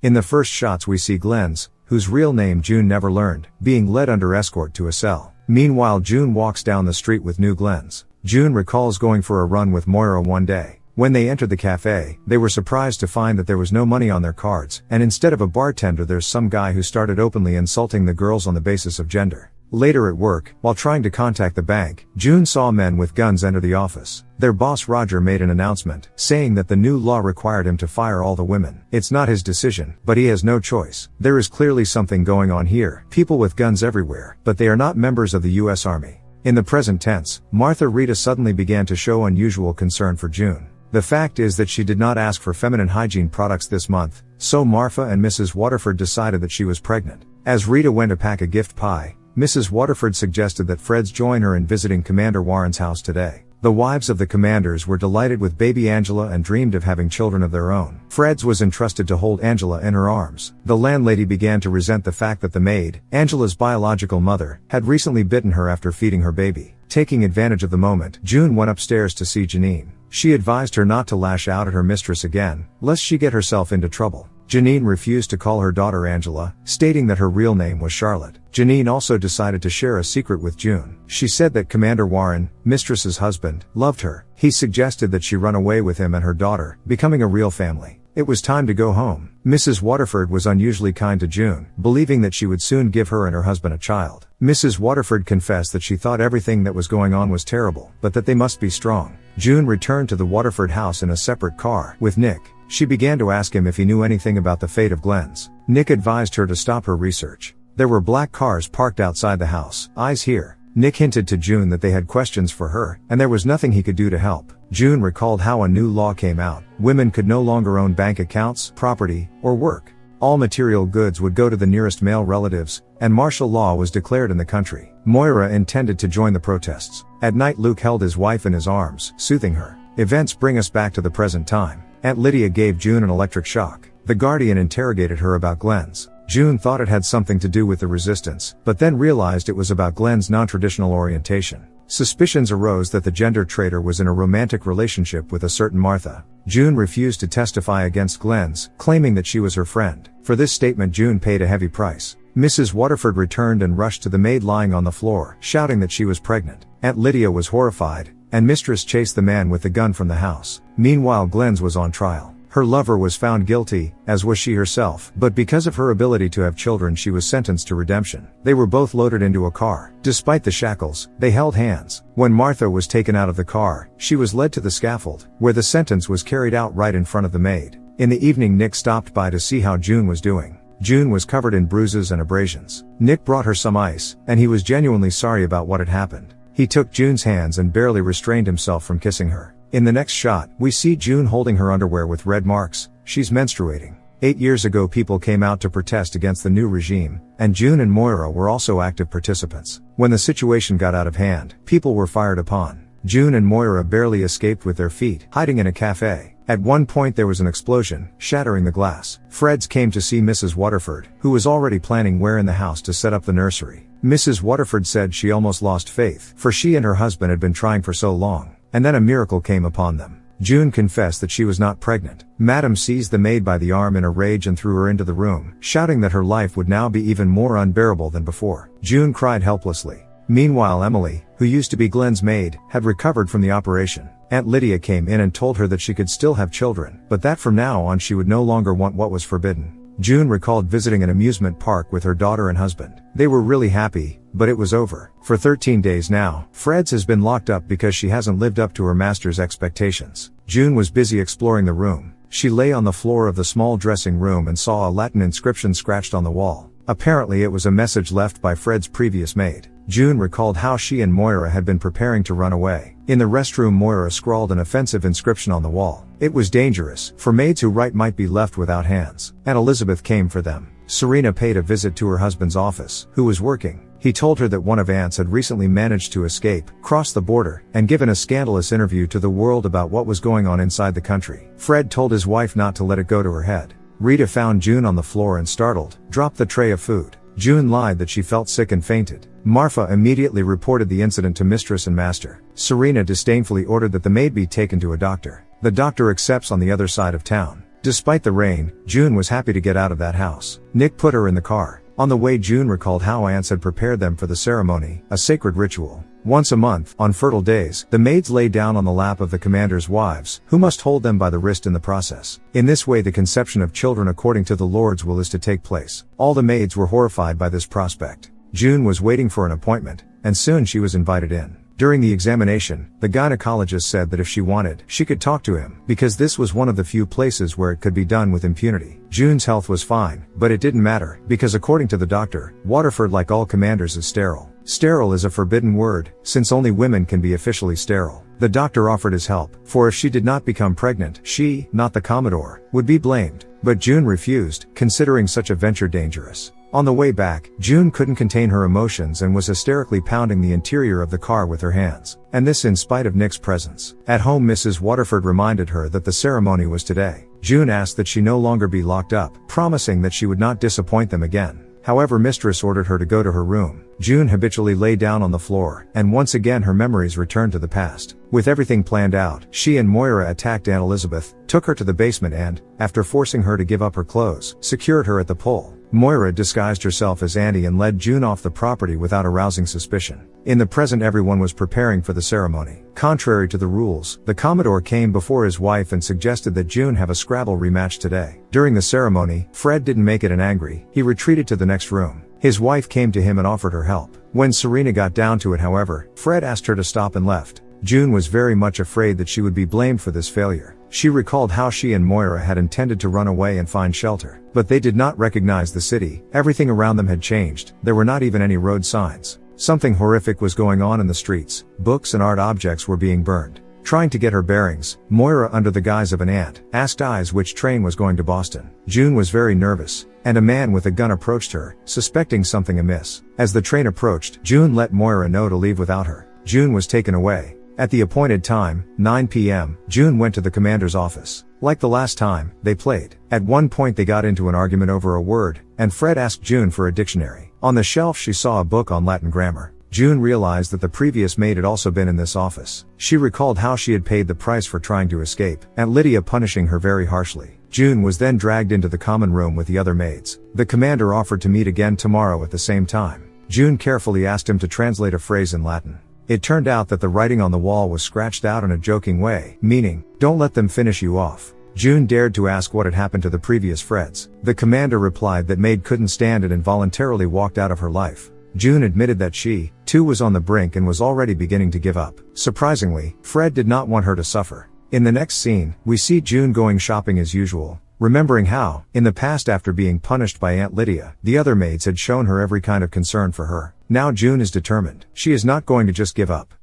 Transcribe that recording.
In the first shots we see Glenn's, whose real name June never learned, being led under escort to a cell. Meanwhile June walks down the street with new Glenn's. June recalls going for a run with Moira one day. When they entered the cafe, they were surprised to find that there was no money on their cards, and instead of a bartender there's some guy who started openly insulting the girls on the basis of gender. Later at work, while trying to contact the bank, June saw men with guns enter the office. Their boss Roger made an announcement, saying that the new law required him to fire all the women. It's not his decision, but he has no choice. There is clearly something going on here, people with guns everywhere, but they are not members of the US Army. In the present tense, Martha Rita suddenly began to show unusual concern for June. The fact is that she did not ask for feminine hygiene products this month, so Martha and Mrs. Waterford decided that she was pregnant. As Rita went to pack a gift pie, Mrs. Waterford suggested that Fred's join her in visiting Commander Warren's house today. The wives of the commanders were delighted with baby Angela and dreamed of having children of their own. Fred's was entrusted to hold Angela in her arms. The landlady began to resent the fact that the maid, Angela's biological mother, had recently bitten her after feeding her baby. Taking advantage of the moment, June went upstairs to see Janine. She advised her not to lash out at her mistress again, lest she get herself into trouble. Janine refused to call her daughter Angela, stating that her real name was Charlotte. Janine also decided to share a secret with June. She said that Commander Warren, mistress's husband, loved her. He suggested that she run away with him and her daughter, becoming a real family. It was time to go home. Mrs. Waterford was unusually kind to June, believing that she would soon give her and her husband a child. Mrs. Waterford confessed that she thought everything that was going on was terrible, but that they must be strong. June returned to the Waterford house in a separate car with Nick. She began to ask him if he knew anything about the fate of Glenn's. Nick advised her to stop her research. There were black cars parked outside the house. Eyes here. Nick hinted to June that they had questions for her, and there was nothing he could do to help. June recalled how a new law came out. Women could no longer own bank accounts, property, or work. All material goods would go to the nearest male relatives, and martial law was declared in the country. Moira intended to join the protests. At night Luke held his wife in his arms, soothing her. Events bring us back to the present time. Aunt Lydia gave June an electric shock. The guardian interrogated her about Glenn's. June thought it had something to do with the resistance, but then realized it was about Glenn's non-traditional orientation. Suspicions arose that the gender traitor was in a romantic relationship with a certain Martha. June refused to testify against Glenn's, claiming that she was her friend. For this statement June paid a heavy price. Mrs. Waterford returned and rushed to the maid lying on the floor, shouting that she was pregnant. Aunt Lydia was horrified, and mistress chased the man with the gun from the house. Meanwhile Glenn's was on trial. Her lover was found guilty, as was she herself, but because of her ability to have children she was sentenced to redemption. They were both loaded into a car. Despite the shackles, they held hands. When Martha was taken out of the car, she was led to the scaffold, where the sentence was carried out right in front of the maid. In the evening Nick stopped by to see how June was doing. June was covered in bruises and abrasions. Nick brought her some ice, and he was genuinely sorry about what had happened. He took June's hands and barely restrained himself from kissing her. In the next shot, we see June holding her underwear with red marks. She's menstruating. 8 years ago people came out to protest against the new regime, and June and Moira were also active participants. When the situation got out of hand, people were fired upon. June and Moira barely escaped with their feet, hiding in a cafe. At one point there was an explosion, shattering the glass. Freds came to see Mrs. Waterford, who was already planning where in the house to set up the nursery. Mrs. Waterford said she almost lost faith, for she and her husband had been trying for so long. And then a miracle came upon them. June confessed that she was not pregnant. Madame seized the maid by the arm in a rage and threw her into the room, shouting that her life would now be even more unbearable than before. June cried helplessly. Meanwhile Emily, who used to be Glenn's maid, had recovered from the operation. Aunt Lydia came in and told her that she could still have children, but that from now on she would no longer want what was forbidden. June recalled visiting an amusement park with her daughter and husband. They were really happy, but it was over. For 13 days now, Freds has been locked up because she hasn't lived up to her master's expectations. June was busy exploring the room. She lay on the floor of the small dressing room and saw a Latin inscription scratched on the wall. Apparently it was a message left by Fred's previous maid. June recalled how she and Moira had been preparing to run away. In the restroom Moira scrawled an offensive inscription on the wall. It was dangerous, for maids who write might be left without hands. Aunt Elizabeth came for them. Serena paid a visit to her husband's office, who was working. He told her that one of Aunt's had recently managed to escape, cross the border, and given a scandalous interview to the world about what was going on inside the country. Fred told his wife not to let it go to her head. Rita found June on the floor and startled, dropped the tray of food. June lied that she felt sick and fainted. Marfa immediately reported the incident to mistress and master. Serena disdainfully ordered that the maid be taken to a doctor. The doctor accepts on the other side of town. Despite the rain, June was happy to get out of that house. Nick put her in the car. On the way, June recalled how aunts had prepared them for the ceremony, a sacred ritual. Once a month, on fertile days, the maids lay down on the lap of the commander's wives, who must hold them by the wrist in the process. In this way, the conception of children according to the Lord's will is to take place. All the maids were horrified by this prospect. June was waiting for an appointment, and soon she was invited in. During the examination, the gynecologist said that if she wanted, she could talk to him, because this was one of the few places where it could be done with impunity. June's health was fine, but it didn't matter, because according to the doctor, Waterford, like all commanders, is sterile. Sterile is a forbidden word, since only women can be officially sterile. The doctor offered his help, for if she did not become pregnant, she, not the Commodore, would be blamed. But June refused, considering such a venture dangerous. On the way back, June couldn't contain her emotions and was hysterically pounding the interior of the car with her hands. And this in spite of Nick's presence. At home, Mrs. Waterford reminded her that the ceremony was today. June asked that she no longer be locked up, promising that she would not disappoint them again. However, Mistress ordered her to go to her room. June habitually lay down on the floor, and once again her memories returned to the past. With everything planned out, she and Moira attacked Aunt Elizabeth, took her to the basement and, after forcing her to give up her clothes, secured her at the pole. Moira disguised herself as Annie and led June off the property without arousing suspicion. In the present, everyone was preparing for the ceremony. Contrary to the rules, the Commodore came before his wife and suggested that June have a Scrabble rematch today. During the ceremony, Fred didn't make it, and angry, he retreated to the next room. His wife came to him and offered her help. When Serena got down to it, however, Fred asked her to stop and left. June was very much afraid that she would be blamed for this failure. She recalled how she and Moira had intended to run away and find shelter. But they did not recognize the city. Everything around them had changed. There were not even any road signs. Something horrific was going on in the streets. Books and art objects were being burned. Trying to get her bearings, Moira, under the guise of an aunt, asked Eyes which train was going to Boston. June was very nervous, and a man with a gun approached her, suspecting something amiss. As the train approached, June let Moira know to leave without her. June was taken away. At the appointed time, 9 p.m., June went to the commander's office. Like the last time, they played. At one point they got into an argument over a word, and Fred asked June for a dictionary. On the shelf she saw a book on Latin grammar. June realized that the previous maid had also been in this office. She recalled how she had paid the price for trying to escape, Aunt Lydia punishing her very harshly. June was then dragged into the common room with the other maids. The commander offered to meet again tomorrow at the same time. June carefully asked him to translate a phrase in Latin. It turned out that the writing on the wall was scratched out in a joking way, meaning, "Don't let them finish you off." June dared to ask what had happened to the previous Freds. The commander replied that maid couldn't stand it and voluntarily walked out of her life. June admitted that she, too, was on the brink and was already beginning to give up. Surprisingly, Fred did not want her to suffer. In the next scene, we see June going shopping as usual, remembering how, in the past after being punished by Aunt Lydia, the other maids had shown her every kind of concern for her. Now June is determined. She is not going to just give up.